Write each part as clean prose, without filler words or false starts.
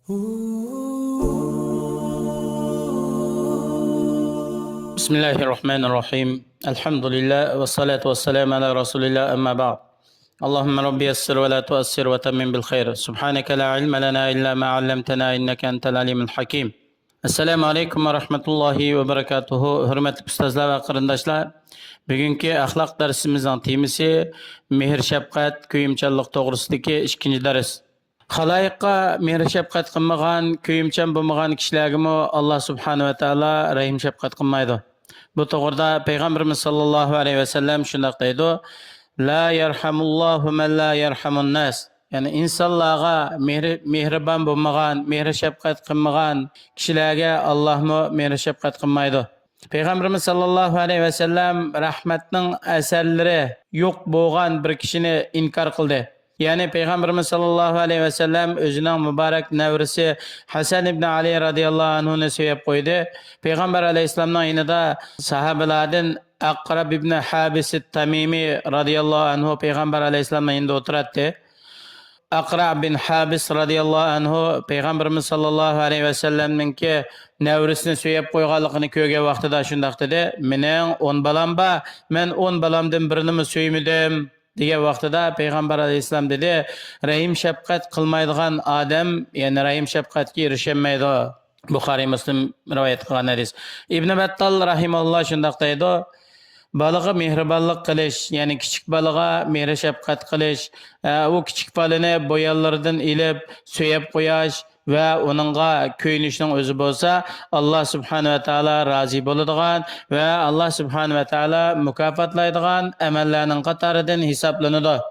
بسم الله الرحمن الرحيم الحمد لله والصلاة والسلام على رسول الله أما بعد اللهم رب يسر ولا تؤسر وتمم بالخير سبحانك لا علم لنا إلا ما علمتنا إنك أنت العليم الحكيم Assalamu alaykum va rahmatullohi va barakatuhu. Hurmatli ustozlar va qarindoshlar, bugungi axloq darsimizning temasi mehr shafqat, kuyimchanlik to'g'risidagi ikkinchi dars. Xaloyiqqa mehr shafqat qilmagan, kuyimchan bo'lmagan kishilarga Alloh subhanahu va taolo rahim shafqat qilmaydi. Bu to'g'rida payg'ambarimiz sollallohu alayhi vasallam shunday deydi: La yarhamullohu man la yarhamun nas. Yani insonlarga mehribon bo'lmagan, mehr shafqat qilmagan kishilarga Allohmi mehr shafqat qilmaydi. Payg'ambarimiz sollallohu alayhi vasallam rahmatning asarlari yo'q bo'lgan bir kishini inkor qildi. Yani Peygamberimiz sallallahu aleyhi ve sellem özünün mübarek nevrisi Hasan ibn Ali radıyallahu anh'ını sevip koydu. Peygamber aleyhisselam'ın yanında sahabelerden Akrab ibn Habis Tamimi radıyallahu anh'u Peygamber aleyhisselam'ın yanında oturattı. Akrab bin Habis radıyallahu anh'u Peygamberimiz sallallahu aleyhi ve sellem'in ki nevrisini sevip koygalıqını köge vaxtıda şundaq dedi. Menen 10 balam ba, men 10 balamdan birini mi söymüdüm? degan vaqtida payg'ambar alayhissalom dedi, rahim shafqat qilmaydigan odam ya'ni rahim shafqatga erishmaydi. Buxoriy Muslim rivoyat qilgan hadis. Ibn Battal rahimahulloh shunday deydi: balaga mehribonlik qilish, ya'ni kichik balaga mehr shafqat qilish, u kichik balani bo'yonlaridan ilib, so'yib qo'yish ve onunla köyünüşün özü bolsa Allah subhanahu ve taala razı boladigan ve Allah subhanahu ve taala mükafatlaydigan emellerinin qatarıdan hesaplanıdı.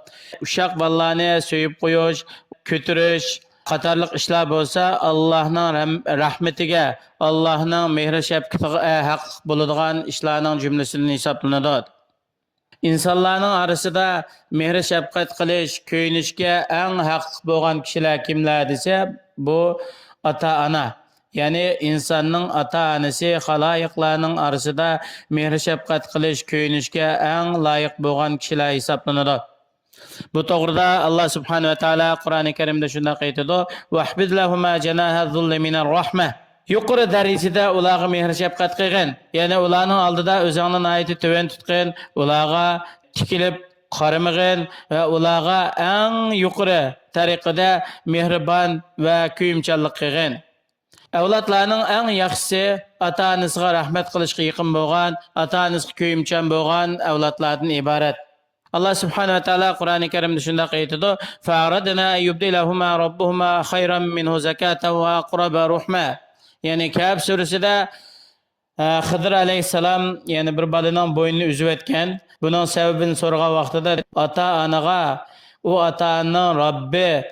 Uşaq ballarını söyüp qo'yish, kötürüş, qatarlıq işler bolsa Allah'ın rahmetiga, Allah'ın mehri şefkatiga haqq boladigan işlerinin cümlesinden hesaplanıdı. İnsanların arasında mehr shafqat qilish, köyünüşke en haqq bo'lgan kishilar kimlar desa, bu ata-ana. Yani insanın ata-anası xaloyiqlarning arasında mehr shafqat qilish, köyünüşke en layık bo'lgan kishilar hisoblanadi. Bu to'g'rida Allah subhanahu va taolo Qur'oni Karimda shunday aytadi: "Vahbid lahuma janaha zulli minar rahmah." Yuqori darajada ularga mehr shafqat qilgin. Ya'ni ularning oldida o'zingni aytib to'van tutqin, ularga tikilib qaramagin va ularga eng yuqori tariqada mehribon va kuyimchanlik qilgin. Avlodlarning eng yaxshisi ota-onasiga rahmat qilishga yaqin bo'lgan, ota-onasiga kuyimchan bo'lgan avlodlardan iborat. Allah subhanahu wa ta'ala Qur'oni Karimda shunday aytadi: "Fa'radna yubdilahuma rabbuhuma khayran minhu zakatan wa aqraba ruhma." Yani Kehf suresida Xidr aleyhisselam yani bir balının boynunu üzüp etken, bunun sebebini sorgan vaqtida ata-anaga o ata-ananın Rabbi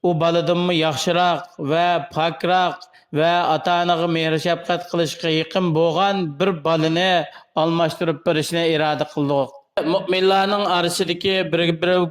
o balıdımı yaxşırak ve pakrak ve ata-anaga mehr shafqat qilishga yaqin bo'lgan bir balını almashtirib berishni irada qildi. Müminlarning arasidagi bir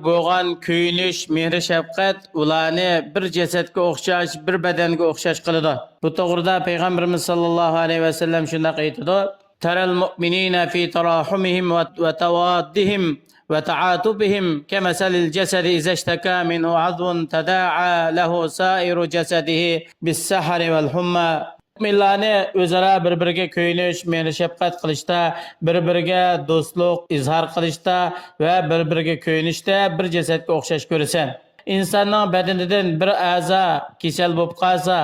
bo'lgan kuyinish, mehr shafqat ularni bir jasadga o'xshash, bir badanga o'xshash qiladi. Bu to'g'rida payg'ambarimiz sollallohu alayhi vasallam shunday aytadi: "Taral mu'minina fi tarahumihim va tawaddihim va ta'atubihim kamasalil jasadi iza ishtaka minhu 'adwun tada'a lahu sa'iru jasadihi bis-sahari wal humma." Müminlarni o'zaro bir-biriga kuyinish, mehr shafqat qilishda, bir-biriga do'stlik izhor qilishda va bir-biriga kuyinishda bir jasadga o'xshash ko'rasan. İnsanning badanidan bir a'zo kasal bo'lib qolsa,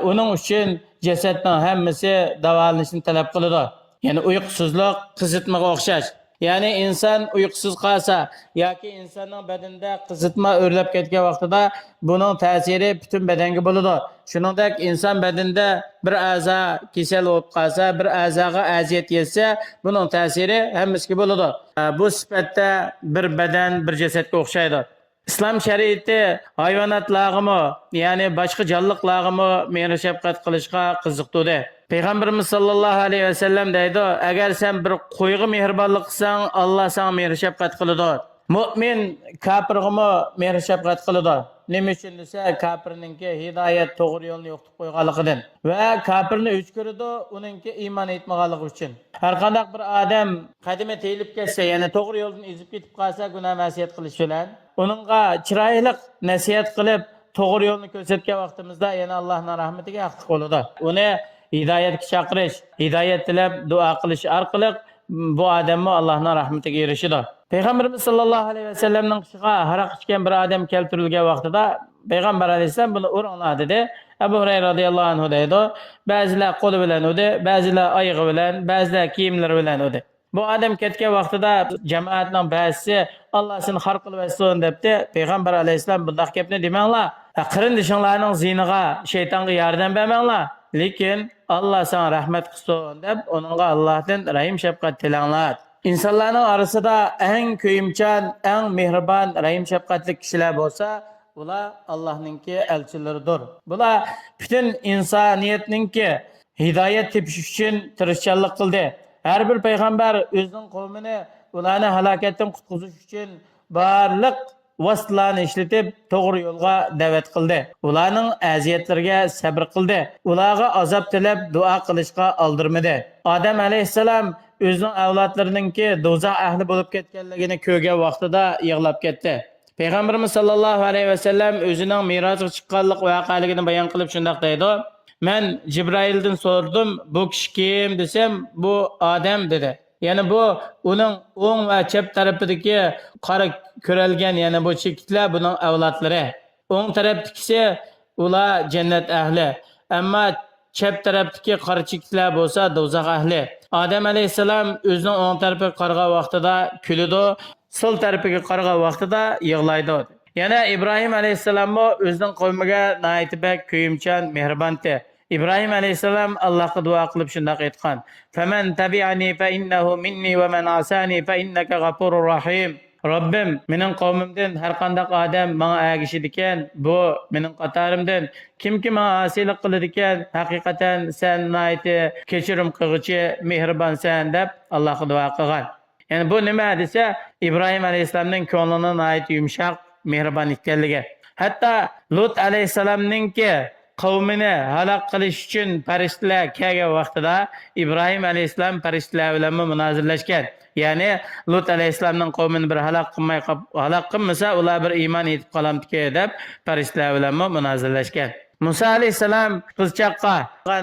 uning uchun jasadning hammasi davolanishni talab qiladi. Ya'ni uyqusizlik qizitmaga o'xshash. Yani insan uykusuz qalsa yoki insonning badanida qizitma o'rlab ketgan vaqtida buning ta'siri butun badanga bo'ladi. Shuningdek inson badanida bir a'zo kasal bo'lib qolsa, bir a'zoga aziyat yetsa, buning ta'siri hammasiga bo'ladi. Bu sifatda bir badan bir jasadga o'xshaydi. İslam şeriati hayvanotlarga, ya'ni boshqa jonliqlarga mehr shafqat qilishga qiziqtirdi. Peygamberimiz sallallahu aleyhi ve sellem deydi: "Agar sen bir qo'yga mehribonlik qilsang, Alloh senga mehr shafqat qiladi." Mu'min kafirga mehr shafqat qiladi. Nima uchun desa, kafirninki hidoyat to'g'ri yo'lni yo'qitib qo'yganligidan va kafirni o'chkiradi, uningki iymon etmaganligi uchun. Har qanday bir odam qadimi teyilib ketsa, ya'ni to'g'ri yo'ldan ezib ketib qolsa, gunoh masiyat qilish bilan uningga chiroyli nasihat qilib, to'g'ri yo'lni ko'rsatgan vaqtimizda yana Allohning rahmatiga haqli qo'lida. Uni hidoyatga chaqirish, hidoyat tilab duo qilish orqali bu odamni Allohning rahmatiga erishadi. Payg'ambarimiz sollallohu alayhi vasallamning qishiga haraq ichgan bir odam keltirilgan vaqtida Payg'ambar alayhisalom buni o'ranglar dedi. Abu Hurayra radhiyallohu anhu deydi. Ba'zilar qo'li bilan udi, ba'zilar oyog'i bilan, ba'zilar kiyimlari bilan udi. Bu odam ketgan vaqtida jamoatning ba'zisi Alloh seni xor qilib etsin debdi. Payg'ambar alayhisalom bunday gapni demanglar. Qirindishinglarning ziniga, shaytonga yordam bermanglar. Lekin Alloh sana rahmat qilsin deb onunga Allohdan rahim shafqat tilanglar. İnsanların arasında en köyümçan, en mehriban, rahim şefkatli kişiler olsa, ular Allah'ınki elçileridir. Bular bütün insaniyetinki hidayet tepiş için tırışçılık kıldı. Her bir peygamber özünün kavmini ularını halaketten kutkuzuş için barlık vasıtalarını işletip doğru yolga davet kıldı. Ularning aziyetlerine sabr kıldı. Ularga azap tilep dua kılışga aldırmadı. Adem aleyhisselam özünün avlodlarininki do'zax ahli bo'lib ketganligini ko'rgan vaqtida yig'lab ketdi. Payg'ambarimiz sollallohu alayhi vasallam o'zining merojga chiqqanlik voqealigini bayon qilib shunday deydi: "Men Jibraildan so'radim, bu kishi kim desam, bu odam dedi." Ya'ni bu uning o'ng va chap tarafidagi qora ko'ralgan, ya'ni bu chekitlar buning avlodlari. O'ng tarafdagisi ular jannat ahli, ammo chap tarafdagi qora chekitlar bo'lsa do'zax ahli. Adem aleyhisselam özünün o'ng tarafiga qaragan vaqtida kuladi, sol tarafiga qaragan vaqtida yig'laydi. Yana İbrahim aleyhisselam o'zining qavmiga naytibak kuyimchan mehribonti. İbrahim aleyhisselam Allohga duo qilib shunday aytgan: "Faman tabi'ani fa innahu minni va man asani fa innaka g'afurur rahim." Rabbim mening qavmimdan har qanday odam menga agishidi ekan, bu mening qatorimdan. Kimki menga asilik qiladi ekan, haqiqatan sen nayti kechirim qilg'uchi, mehribonsan deb Allohga duo qilgan. Ya'ni bu nima desa, İbrahim alayhisalomning ko'nglini nayti yumshoq, mehribon ekanligi. Hatto Lut alayhisalomningki qavmini halok qilish uchun farishtalar kelgan vaqtida İbrahim alayhisalom farishtalar bilan munozirlashgan. Yani Lut aleyhisselamның qavmini bir halok qilmasa, ular bir iymon etib qolamdiki deb farishtalar bilan munozirlashgan. Musa aleyhisselam qizchaqqa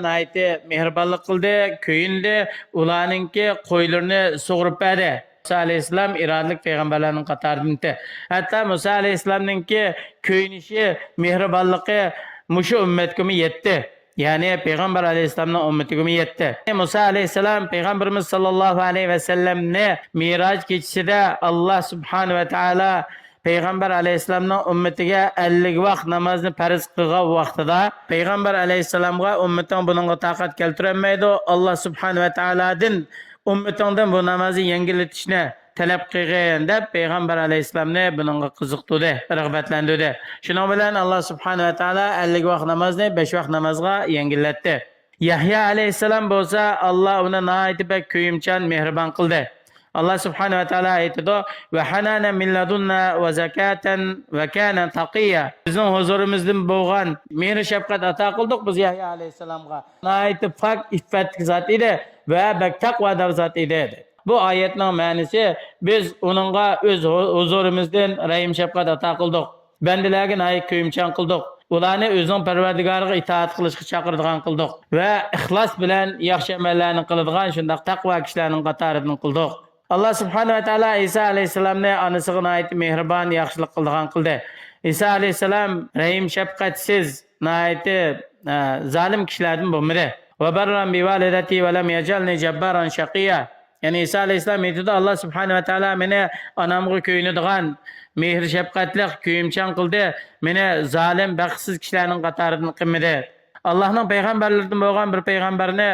nayti mehribonlik qildi, kuyindi, ularningki qo'ylarini sug'urib berdi. Musa aleyhisselam irodalik payg'ambarlarning qatoridandir. Hatto Musa aleyhisselamningki kuyinishi, mehribonligi mushu ummatga yetdi. Yani Peygamber aleyhisselamın ümmetiga yetti. Musa aleyhisselam Peygamberimiz sallallahu aleyhi ve sellem'ne Miraç geçişide Allah subhanahu ve teala Peygamber aleyhisselamın ümmetiga 50 vaqt namazını farz qilgan vaqtida Peygamber aleyhisselamga ummetin bununla taqat keltirolmaydi. Allah subhanahu ve teala'dan ummetingdan bu namozni yengillatishni talab qilgan deb Peygamber aleyhisselamni bununla qiziqtirdi, rag'batlantirdi. Shuning bilan Allah subhanahu ve teala 50 vaqt namozni 5 vaqt namozga yengillatdi. Yahya aleyhisselam bo'lsa Allah uni nihoyatda kuyimchan mehribon qildi. Allah subhanahu ve teala aytdi: "Ve hananen min ladunna ve zakaten ve kana taqiya." Bizning huzurimizdan bo'lgan mehr shafqat ato qildik biz Yahya aleyhisselamga. Nihoyatda pok iffatli zot edi va taqvodor zot edi. Bu ayetning ma'nosi biz onunga o'z huzurimizdan rahim shafqat ato qildik. Bandalarga nihoyat kuyimchan qildik. Ularni o'zining Parvardigoriga itoat qilishga chaqiradigan qildik va ixlos bilan yaxshi amallarni qiladigan shunday taqvo kishilarning qatoridan qildik. Allah subhanahu ve teala İsa aleyhisselamni onasiga nihoyat mehribon, yaxshilik qiladigan qildi. İsa aleyhisselam rahim shafqatsiz, nihoyat zalim kishilardan bo'lmadi. Va barran bi validati va lam yajalni jabbaran shaqiya. Yani İsa aleyhisselam aytdi: Allah subhanahu ve teala meni onamga kuyinadigan, mehr shafqatli, kuyimchan qildi. Meni zalim, baxtsiz kishilarning qatoridan qilmadi. Allah'ning payg'ambarlaridan bo'lgan bir payg'ambarni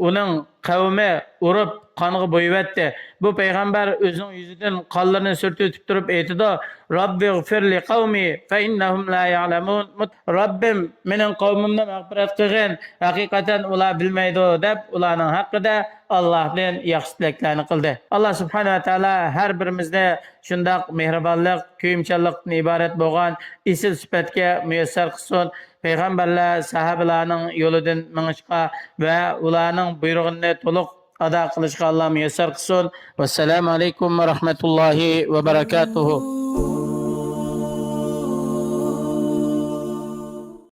uning qavmi urib qonga bo'yibdi. Bu payg'ambar o'zining yuzidan qonlarni surtib turib aytdi: "Robbighfir li qavmi fa innahum la ya'lamun." Robbim mening qavmimni mag'firat qilgin, haqiqatan ular bilmaydi deb ularning haqqida Allohdan yaxshi tilaklarni qildi. Allah subhanahu va taolo har birimizni shundoq mehribonlik, kuyimchanlikdan iborat bo'lgan isil sifatga muyassar qilsin. Peygamberler sahabelarning yo'lidan minishga va ularning buyrug'ini to'liq ado qilishga Alloh muyassar qilsin. Vassalamu alaykum va rahmatullohi va barakatuh.